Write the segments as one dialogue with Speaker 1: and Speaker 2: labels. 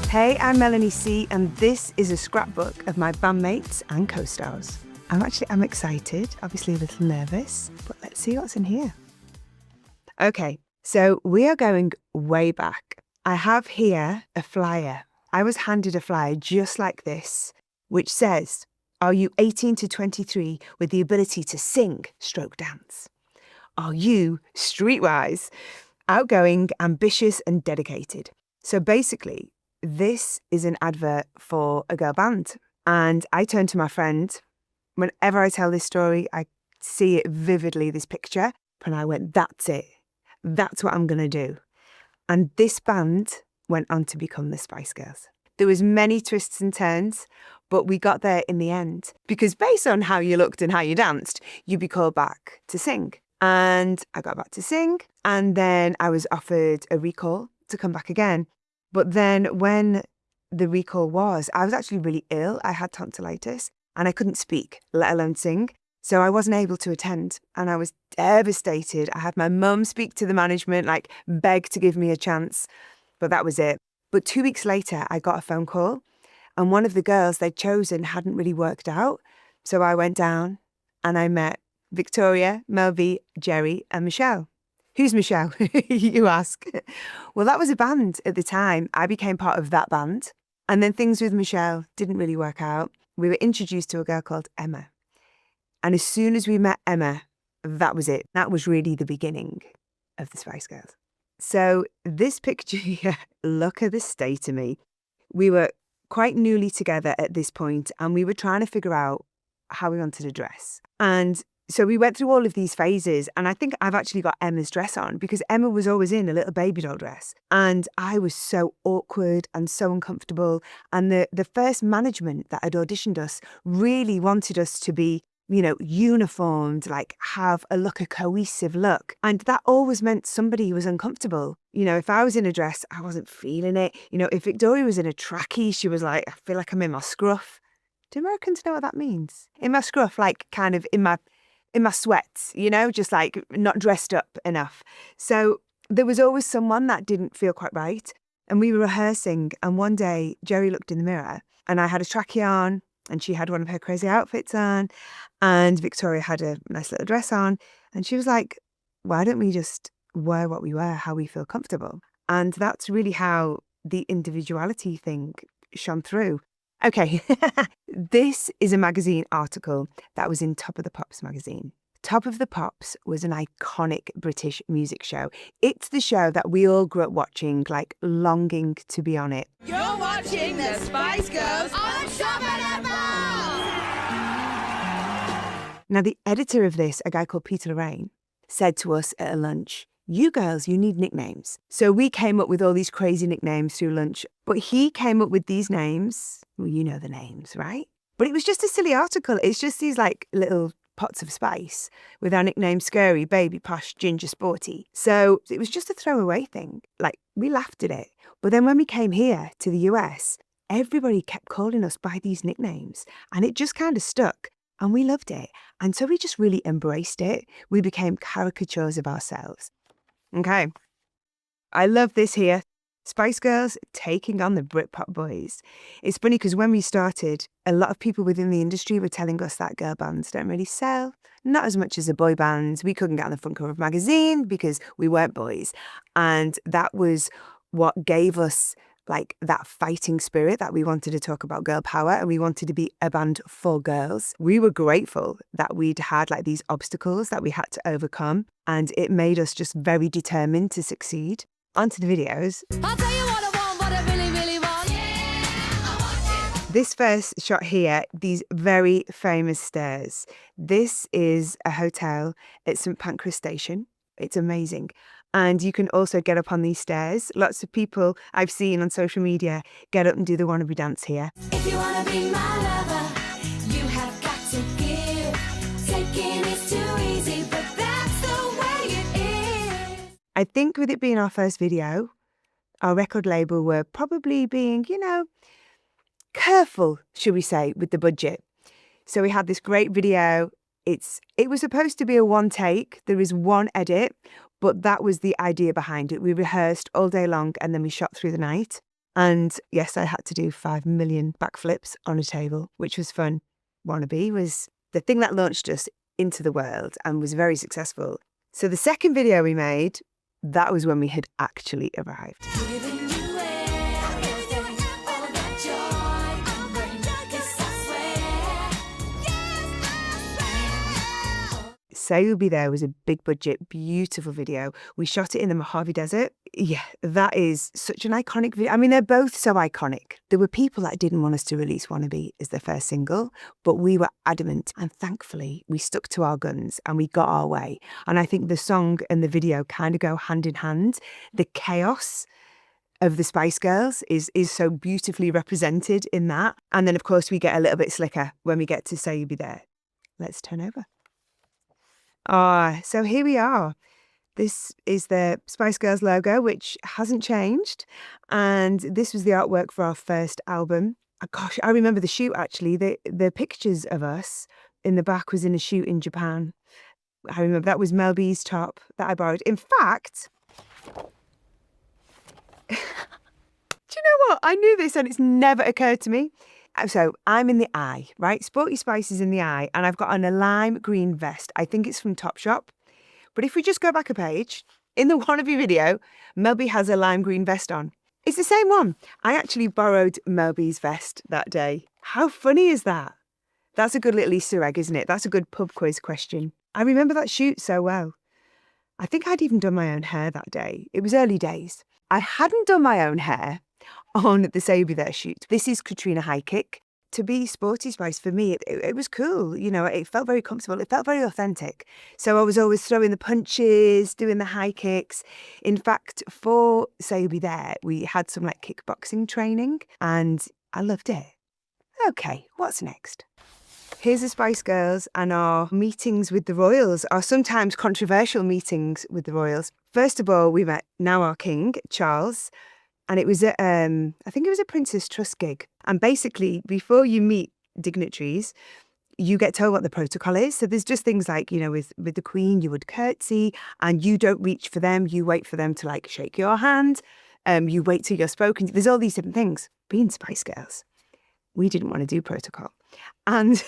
Speaker 1: Hey, I'm Melanie C, and this is a scrapbook of my bandmates and co-stars. I'm excited, obviously a little nervous, but let's see what's in here. Okay, so we are going way back. I have here a flyer. I was handed a flyer just like this, which says, "Are you 18 to 23 with the ability to sing, stroke dance? Are you streetwise, outgoing, ambitious, and dedicated?" So basically, this is an advert for a girl band. And I turn to my friend. Whenever I tell this story, I see it vividly, this picture. And I went, that's it. That's what I'm going to do. And this band went on to become the Spice Girls. There was many twists and turns, but we got there in the end. Because based on how you looked and how you danced, you'd be called back to sing. And I got back to sing. And then I was offered a recall to come back again. But then when the recall was, I was actually really ill. I had tonsillitis and I couldn't speak, let alone sing. So I wasn't able to attend and I was devastated. I had my mum speak to the management, beg to give me a chance, but that was it. But 2 weeks later, I got a phone call and one of the girls they'd chosen hadn't really worked out. So I went down and I met Victoria, Melby, Jerry and Michelle. Who's Michelle, you ask? Well, that was a band at the time. I became part of that band. And then things with Michelle didn't really work out. We were introduced to a girl called Emma. And as soon as we met Emma, that was it. That was really the beginning of the Spice Girls. So this picture here, look at the state of me. We were quite newly together at this point and we were trying to figure out how we wanted to dress. And so we went through all of these phases and I think I've actually got Emma's dress on because Emma was always in a little baby doll dress. And I was so awkward and so uncomfortable. And the first management that had auditioned us really wanted us to be, uniformed, have a cohesive look. And that always meant somebody was uncomfortable. If I was in a dress, I wasn't feeling it. If Victoria was in a trackie, she was like, I feel like I'm in my scruff. Do Americans know what that means? In my scruff, kind of in my sweats, just not dressed up enough. So there was always someone that didn't feel quite right. And we were rehearsing. And one day Jerry looked in the mirror and I had a trackie on and she had one of her crazy outfits on and Victoria had a nice little dress on. And she was like, why don't we just wear what we wear, how we feel comfortable? And that's really how the individuality thing shone through. Okay, this is a magazine article that was in Top of the Pops magazine. Top of the Pops was an iconic British music show. It's the show that we all grew up watching, longing to be on it.
Speaker 2: You're watching the Spice Girls on Shop at
Speaker 1: Now, the editor of this, a guy called Peter Lorraine, said to us at a lunch, you girls, you need nicknames. So we came up with all these crazy nicknames through lunch, but he came up with these names. Well, you know the names, right? But it was just a silly article. It's just these little pots of spice with our nicknames Scurry, Baby, Posh, Ginger, Sporty. So it was just a throwaway thing. We laughed at it. But then when we came here to the US, everybody kept calling us by these nicknames and it just kind of stuck. And we loved it. And so we just really embraced it. We became caricatures of ourselves. Okay. I love this here. Spice Girls taking on the Britpop boys. It's funny because when we started, a lot of people within the industry were telling us that girl bands don't really sell, not as much as the boy bands. We couldn't get on the front cover of a magazine because we weren't boys. And that was what gave us that fighting spirit that we wanted to talk about girl power and we wanted to be a band for girls. We were grateful that we'd had these obstacles that we had to overcome and it made us just very determined to succeed. Onto the videos.
Speaker 2: I'll tell you what I want, what I really, really want. Yeah, I want it.
Speaker 1: This first shot here, these very famous stairs. This is a hotel at St Pancras Station. It's amazing. And you can also get up on these stairs. Lots of people I've seen on social media get up and do the Wannabe dance here.
Speaker 2: If you want to be my lover, you have got to give. Taking is too easy, but that's the way it is.
Speaker 1: I think with it being our first video, our record label were probably being, careful, should we say, with the budget. So we had this great video. It was supposed to be a one take. There is one edit, but that was the idea behind it. We rehearsed all day long and then we shot through the night. And yes, I had to do 5 million backflips on a table, which was fun. Wannabe was the thing that launched us into the world and was very successful. So the second video we made, that was when we had actually arrived.
Speaker 2: Giving you everything, all that joy can bring. 'Cause I swear,
Speaker 1: Say You'll Be There was a big budget, beautiful video. We shot it in the Mojave Desert. Yeah, that is such an iconic video. I mean, they're both so iconic. There were people that didn't want us to release Wannabe as their first single, but we were adamant. And thankfully, we stuck to our guns and we got our way. And I think the song and the video kind of go hand in hand. The chaos of the Spice Girls is so beautifully represented in that. And then, of course, we get a little bit slicker when we get to Say You'll Be There. Let's turn over. So here we are. This is the Spice Girls logo, which hasn't changed. And this was the artwork for our first album. Gosh, I remember the shoot actually. The pictures of us in the back was in a shoot in Japan. I remember that was Mel B's top that I borrowed. In fact, do you know what? I knew this and it's never occurred to me. So I'm in the eye, right? Sporty Spice is in the eye, and I've got on a lime green vest. I think it's from Topshop. But if we just go back a page, in the Wannabe video, Mel B has a lime green vest on. It's the same one. I actually borrowed Mel B's vest that day. How funny is that? That's a good little Easter egg, isn't it? That's a good pub quiz question. I remember that shoot so well. I think I'd even done my own hair that day. It was early days. I hadn't done my own hair on the Say You'll Be There shoot. This is Katrina High Kick. To be Sporty Spice, for me, it was cool. You know, it felt very comfortable. It felt very authentic. So I was always throwing the punches, doing the high kicks. In fact, for Say You'll Be There, we had some like kickboxing training and I loved it. Okay, what's next? Here's the Spice Girls and our meetings with the royals, our sometimes controversial meetings with the royals. First of all, we met now our king, Charles. And it was I think it was a Princess Trust gig. And basically, before you meet dignitaries, you get told what the protocol is. So there's just things like, you know, with the Queen, you would curtsy and you don't reach for them. You wait for them to like shake your hand. You wait till you're spoken. There's all these different things. Being Spice Girls, we didn't want to do protocol. And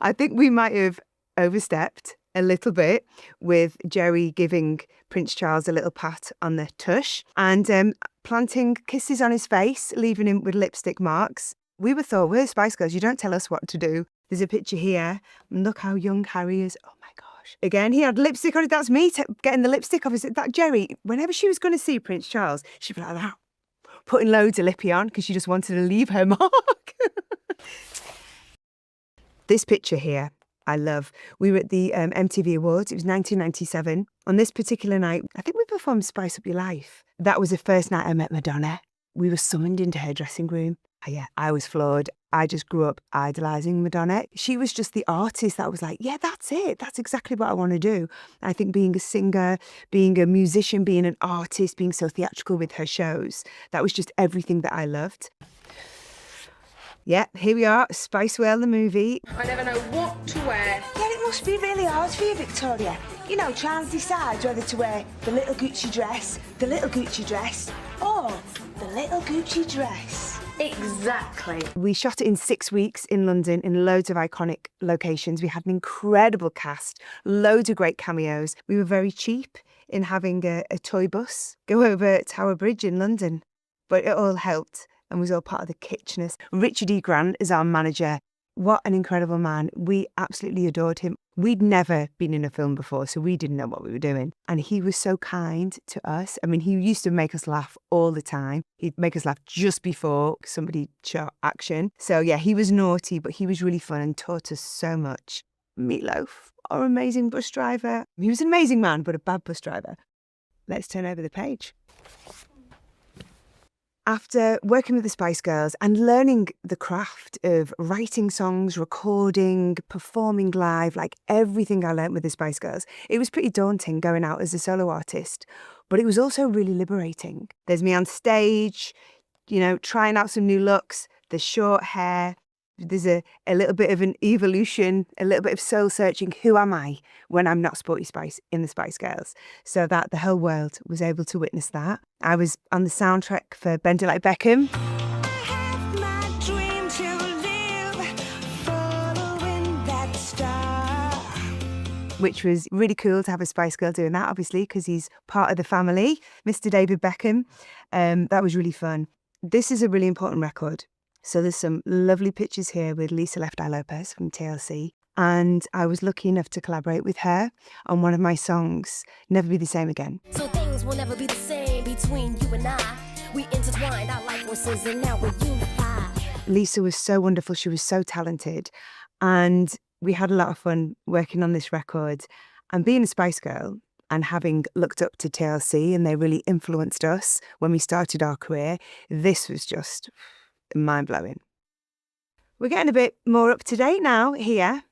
Speaker 1: I think we might have overstepped a little bit with Jerry giving Prince Charles a little pat on the tush and planting kisses on his face, leaving him with lipstick marks. We were thought, we're Spice Girls, you don't tell us what to do. There's a picture here. And look how young Harry is. Oh my gosh. Again, he had lipstick on it. That's me getting the lipstick off. That Jerry, whenever she was going to see Prince Charles, she'd be like that, putting loads of lippy on because she just wanted to leave her mark. This picture here, I love. We were at the MTV Awards. It was 1997. On this particular night, I think we performed Spice Up Your Life. That was the first night I met Madonna. We were summoned into her dressing room. Yeah, I was floored. I just grew up idolising Madonna. She was just the artist that was like, yeah, that's it. That's exactly what I want to do. I think being a singer, being a musician, being an artist, being so theatrical with her shows, that was just everything that I loved. Yeah, here we are, Spice World, the movie.
Speaker 3: I never know what to wear.
Speaker 4: Yeah, it must be really hard for you, Victoria. You know, trying to decide whether to wear the little Gucci dress, or the little Gucci dress.
Speaker 3: Exactly.
Speaker 1: We shot it in 6 weeks in London in loads of iconic locations. We had an incredible cast, loads of great cameos. We were very cheap in having a toy bus go over Tower Bridge in London, but it all helped and was all part of the kitschness. Richard E. Grant is our manager. What an incredible man. We absolutely adored him. We'd never been in a film before, so we didn't know what we were doing. And he was so kind to us. I mean, he used to make us laugh all the time. He'd make us laugh just before somebody shot action. So yeah, he was naughty, but he was really fun and taught us so much. Meatloaf, our amazing bus driver. He was an amazing man, but a bad bus driver. Let's turn over the page. After working with the Spice Girls and learning the craft of writing songs, recording, performing live, like everything I learned with the Spice Girls, it was pretty daunting going out as a solo artist, but it was also really liberating. There's me on stage, you know, trying out some new looks, the short hair, There's a little bit of an evolution, a little bit of soul searching. Who am I when I'm not Sporty Spice in the Spice Girls? So that the whole world was able to witness that. I was on the soundtrack for Bend It Like Beckham.
Speaker 2: I have my dream to live, following that star.
Speaker 1: Which was really cool to have a Spice Girl doing that, obviously, because he's part of the family, Mr. David Beckham. That was really fun. This is a really important record. So there's some lovely pictures here with Lisa Left Eye Lopez from TLC. And I was lucky enough to collaborate with her on one of my songs, Never Be the Same Again.
Speaker 5: So things will never be the same between you and I. We intertwined our life forces and now we're unified.
Speaker 1: Lisa was so wonderful. She was so talented. And we had a lot of fun working on this record. And being a Spice Girl and having looked up to TLC, and they really influenced us when we started our career, this was just mind-blowing. We're getting a bit more up to date now here.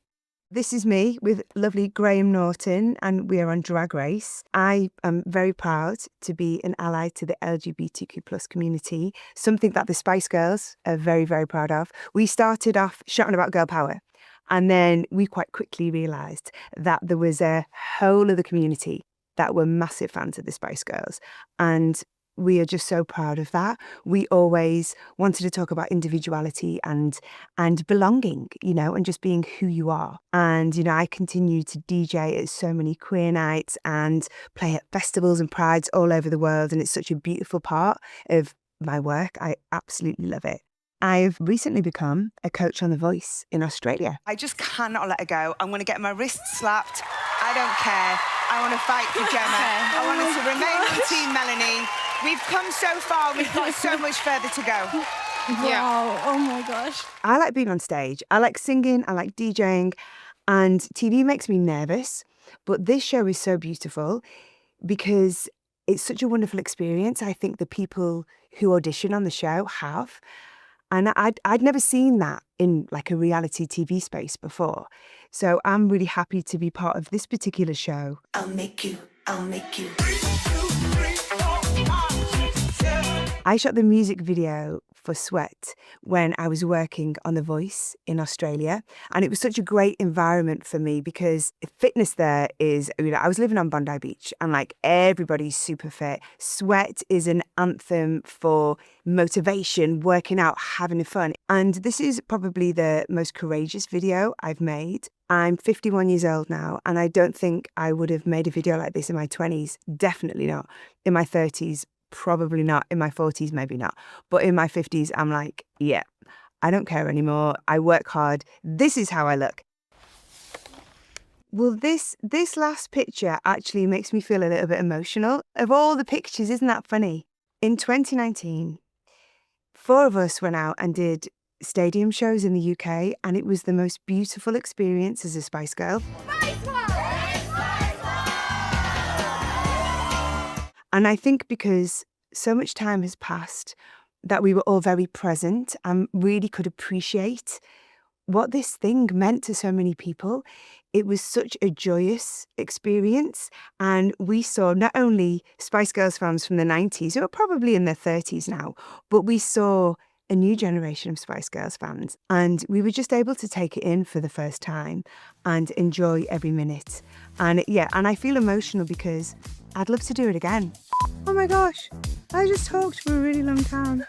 Speaker 1: This is me with lovely Graham Norton, and we are on Drag Race. I am very proud to be an ally to the LGBTQ plus community, something that the Spice Girls are very, very proud of. We started off shouting about girl power, and then we quite quickly realised that there was a whole other community that were massive fans of the Spice Girls, and we are just so proud of that. We always wanted to talk about individuality and belonging, and just being who you are. And, I continue to DJ at so many queer nights and play at festivals and prides all over the world. And it's such a beautiful part of my work. I absolutely love it. I've recently become a coach on The Voice in Australia.
Speaker 6: I just cannot let her go. I'm going to get my wrists slapped. I don't care. I want to fight for Gemma. I want her to remain on Team Melanie. We've come so far. We've got so much further to go.
Speaker 7: Wow, oh my gosh.
Speaker 1: I like being on stage. I like singing. I like DJing. And TV makes me nervous. But this show is so beautiful because it's such a wonderful experience. I think the people who audition on the show have. And I'd never seen that in like a reality TV space before. So I'm really happy to be part of this particular show.
Speaker 2: I'll make you.
Speaker 1: I shot the music video for Sweat when I was working on The Voice in Australia. And it was such a great environment for me because fitness there is, I was living on Bondi Beach and like everybody's super fit. Sweat is an anthem for motivation, working out, having fun. And this is probably the most courageous video I've made. I'm 51 years old now, and I don't think I would have made a video like this in my 20s. Definitely not. In my 30s, probably not. In my 40s, maybe not. But in my 50s, I'm like, yeah, I don't care anymore. I work hard. This is how I look. Well, this last picture actually makes me feel a little bit emotional. Of all the pictures, isn't that funny? In 2019, 4 of us went out and did stadium shows in the UK, and it was the most beautiful experience as a Spice Girl. And I think because so much time has passed that we were all very present and really could appreciate what this thing meant to so many people. It was such a joyous experience. And we saw not only Spice Girls fans from the 90s, who are probably in their 30s now, but we saw a new generation of Spice Girls fans. And we were just able to take it in for the first time and enjoy every minute. And and I feel emotional because I'd love to do it again. Oh my gosh, I just talked for a really long time.